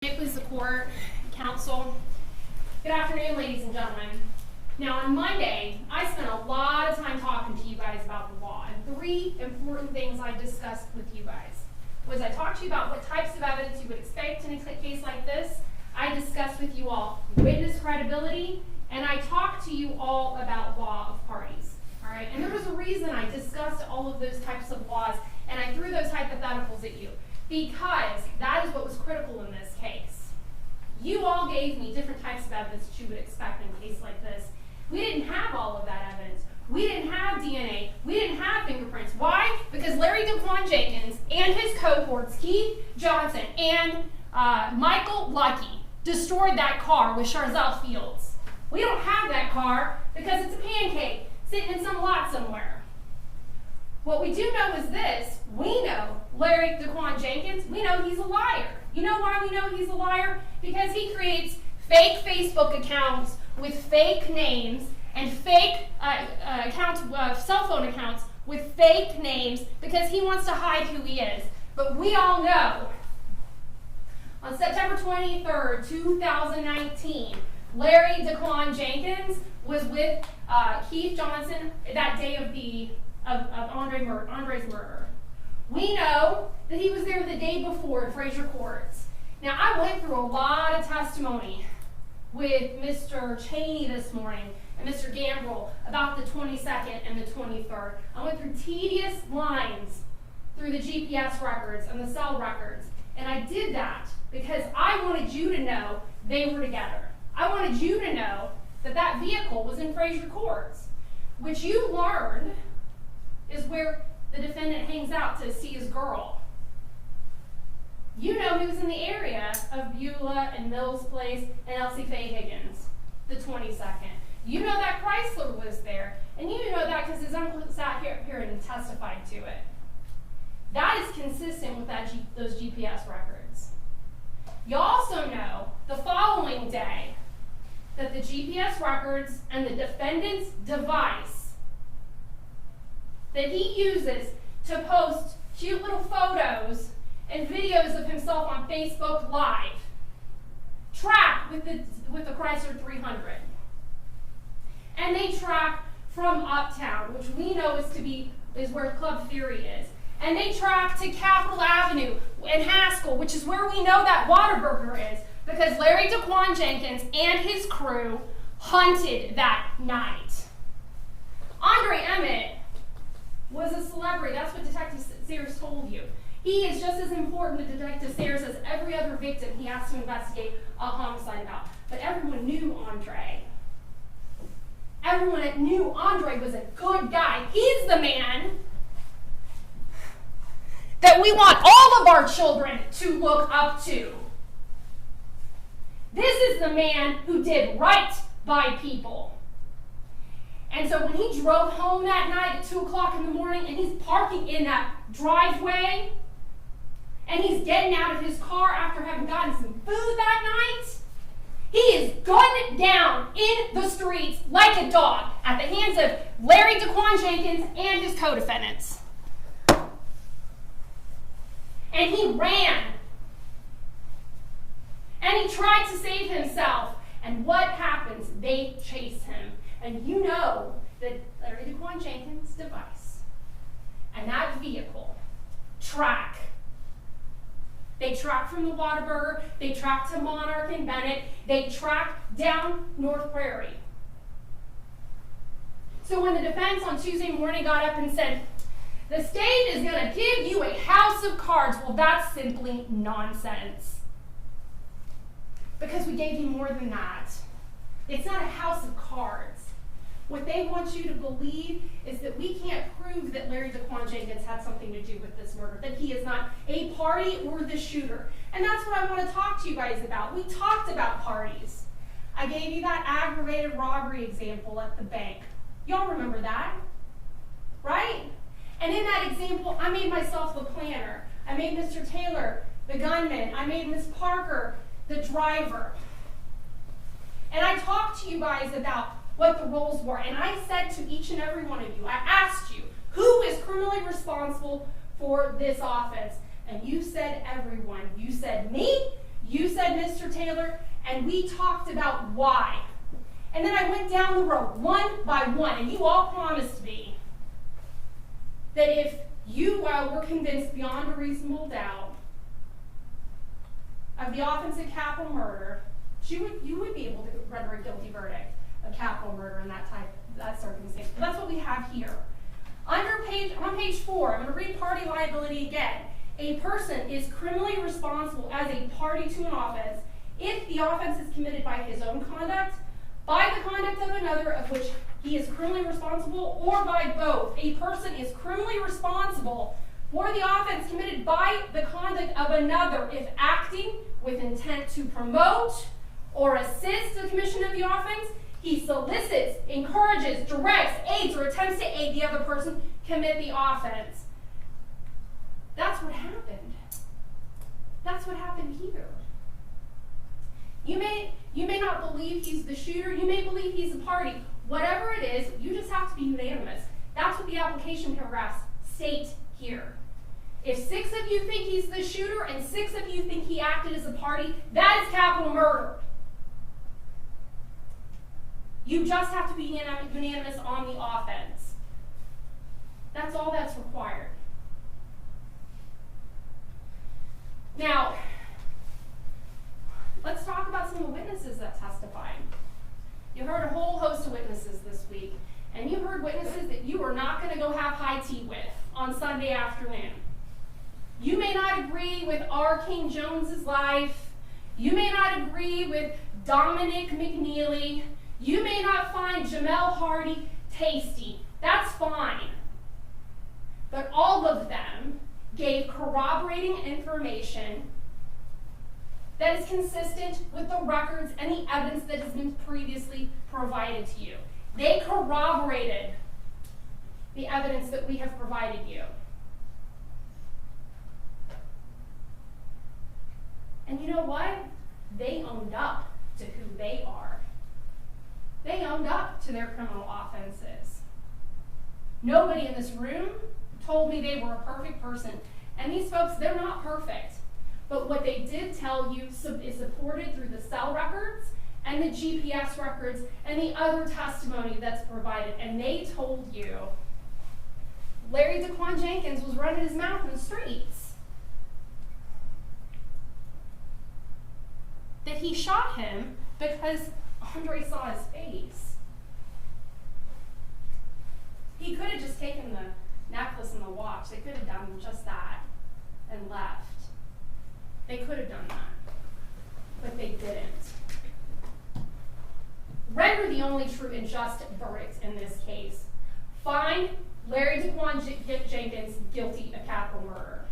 Please the court, counsel. Good afternoon, ladies and gentlemen. Now on Monday, I spent a lot of time talking to you guys about the law, and three important things I discussed with you guys was I talked to you about what types of evidence you would expect in a case like this. I discussed with you all witness credibility, and I talked to you all about law of parties. All right, and there was a reason I discussed all of those types of laws, and I threw those hypotheticals at you, because that is what was critical in this case. You all gave me different types of evidence that you would expect in a case like this. We didn't have all of that evidence. We didn't have DNA. We didn't have fingerprints. Why? Because Larry Jenkins and his cohorts, Keith Johnson and Michael Lucky, destroyed that car with Charzelle Fields. We don't have that car because it's a pancake sitting in some lot somewhere. What we do know is this. We know Larry Jenkins, we know he's a liar. You know why we know he's a liar? Because he creates fake Facebook accounts with fake names and fake cell phone accounts with fake names because he wants to hide who he is. But we all know on September 23rd, 2019, Larry Jenkins was with Keith Johnson that day of Andre's murder. We know that he was there the day before in Frazier Courts. Now, I went through a lot of testimony with Mr. Cheney this morning and Mr. Gambrill about the 22nd and the 23rd. I went through tedious lines through the GPS records and the cell records, and I did that because I wanted you to know they were together. I wanted you to know that that vehicle was in Frazier Courts, which you learned is where the defendant hangs out to see his girl. You know he was in the area of Beulah and Mills Place and Elsie Faye Higgins, the 22nd. You know that Chrysler was there, and you know that because his uncle sat here and testified to it. That is consistent with those GPS records. You also know the following day that the GPS records and the defendant's device that he uses to post cute little photos and videos of himself on Facebook Live track with the Chrysler 300. And they track from Uptown, which we know is where Club Theory is. And they track to Capitol Avenue and Haskell, which is where we know that Whataburger is, because Larry Jenkins and his crew hunted that night. Andre Emmett was a celebrity. That's what Detective Sayers told you. He is just as important to Detective Sayers as every other victim he has to investigate a homicide about. But everyone knew Andre. Everyone knew Andre was a good guy. He's the man that we want all of our children to look up to. This is the man who did right by people. And so when he drove home that night at 2 o'clock in the morning and he's parking in that driveway and he's getting out of his car after having gotten some food that night, he is gunned down in the streets like a dog at the hands of Larry Jenkins and his co-defendants. And he ran. And he tried to save himself. And what happens? They chase him. And you know that Larry Jenkins' device and that vehicle track. They track from the Whataburger, they track to Monarch and Bennett, they track down North Prairie. So when the defense on Tuesday morning got up and said, the state is going to give you a house of cards, well, that's simply nonsense. Because we gave you more than that. It's not a house of cards. What they want you to believe is that we can't prove that Larry Jenkins had something to do with this murder, that he is not a party or the shooter. And that's what I want to talk to you guys about. We talked about parties. I gave you that aggravated robbery example at the bank. Y'all remember that, right? And in that example, I made myself the planner. I made Mr. Taylor the gunman. I made Ms. Parker the driver. And I talked to you guys about what the roles were. And I said to each and every one of you, I asked you, who is criminally responsible for this offense? And you said everyone. You said me, You said Mr. Taylor, and we talked about why. And then I went down the road one by one, and you all promised me that if you were convinced beyond a reasonable doubt of the offense of capital murder, you would be able to render a guilty verdict of capital murder in that circumstance. But that's what we have here. On page 4, I'm going to read party liability again. A person is criminally responsible as a party to an offense if the offense is committed by his own conduct, by the conduct of another of which he is criminally responsible, or by both. A person is criminally responsible for the offense committed by the conduct of another if acting with intent to promote or assist the commission of the offense, he solicits, encourages, directs, aids, or attempts to aid the other person commit the offense. That's what happened. That's what happened here. You may not believe he's the shooter. You may believe he's a party. Whatever it is, you just have to be unanimous. That's what the application paragraphs state here. If 6 of you think he's the shooter and 6 of you think he acted as a party, that is capital murder. You just have to be unanimous on the offense. That's all that's required. Now, let's talk about some of the witnesses that testified. You heard a whole host of witnesses this week, and you heard witnesses that you are not going to go have high tea with on Sunday afternoon. You may not agree with R. King Jones's life. You may not agree with Dominic McNeely. You may not find Jamel Hardy tasty. That's fine. But all of them gave corroborating information that is consistent with the records and the evidence that has been previously provided to you. They corroborated the evidence that we have provided you. And you know what? They owned up to who they are. They owned up to their criminal offenses. Nobody in this room told me they were a perfect person. And these folks, they're not perfect. But what they did tell you is supported through the cell records and the GPS records and the other testimony that's provided. And they told you Larry Jenkins was running his mouth in the streets. That he shot him because Andre saw his face. He could have just taken the necklace and the watch. They could have done just that and left. They could have done that, but they didn't. Render the only true and just verdict in this case. Find Larry Jenkins guilty of capital murder.